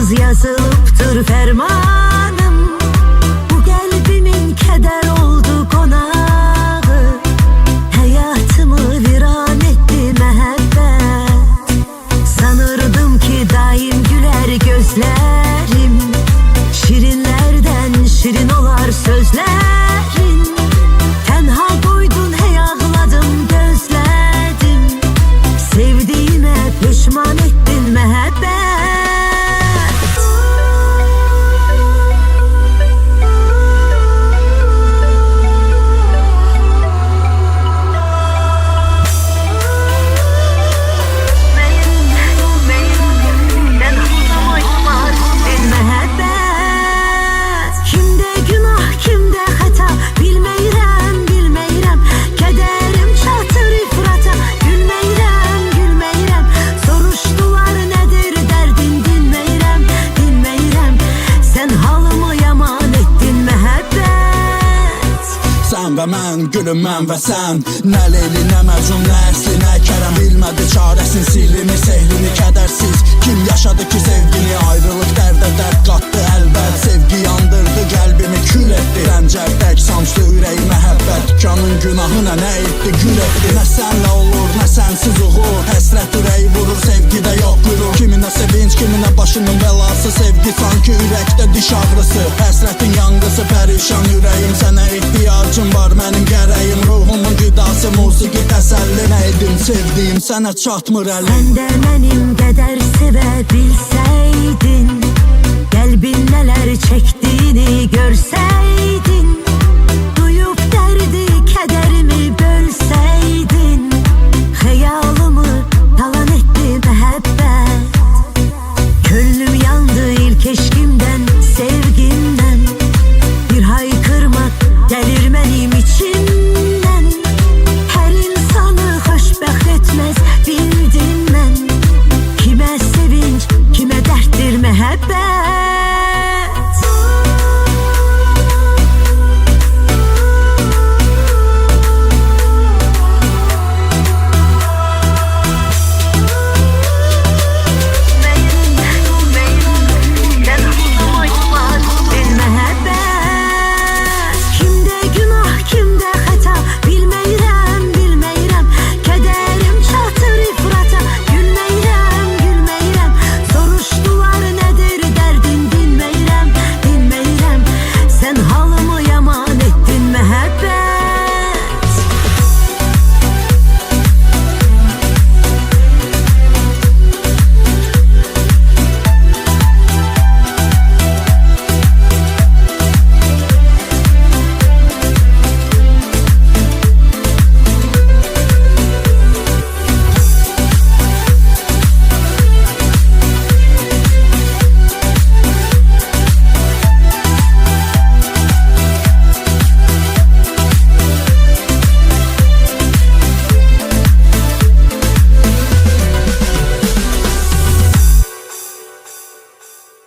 Kitabsız yazılıptır fermanım. Bu kalbimin keder oldu konağı. Hayatımı viran etti mehabbet. Sanırdım ki daim güler gözlerim. Şirinlerden şirin olar sözlerin. Tenha koydun hey ağladım gözledim. Sevdiğime pişman ettin mehabbet. Sən və mən, gülüm mən və sən. Nə Leyli, nə Məcnun, nə Əsli, nə Kərəm. Bilmədi çarəsin sirrini, sehrini, kədərsiz. Kim yaşadı ki sevgini, ayrılıq dərdə dərd qatdı əlbət. Sevgi yandırdı qəlbimi, kül etdi. Rəncər tək sancdı ürəyi məhəbbət. Dükanın günahına nə etdi, gül etdi. Nə sənlə olur, nə sənsiz uğur. Həsrət ürəyi vurur, sevgidə yox qürur. Kiminə sevinç, kiminə başının bəlası. Sevgi sanki ürəkdə diş ağrısı. Həsrətin yanğısı, pərişan ürəyim. Sənə ihtiyacım var, mənim gərəyim. Ruhumun qidası, musiqi təsəlli. Nə edim, sevdiyim sənə çatmır əlim. Sən də mənim qədər sevə bilsəydin, qəlbin nələr çəkdiyini görsəydin, duyub dərdi, kədərimi bölsəydin, xəyalımı talan etdi məhəbbət. Könlüm yandı ilk eşqimdən, sevgimdən. Bir haykırmaq gəlir mənim içimdən. Hər insanı xoşbəxt etməz bildim mən. Kimə sevinç, kimə dərddir məhəbbət.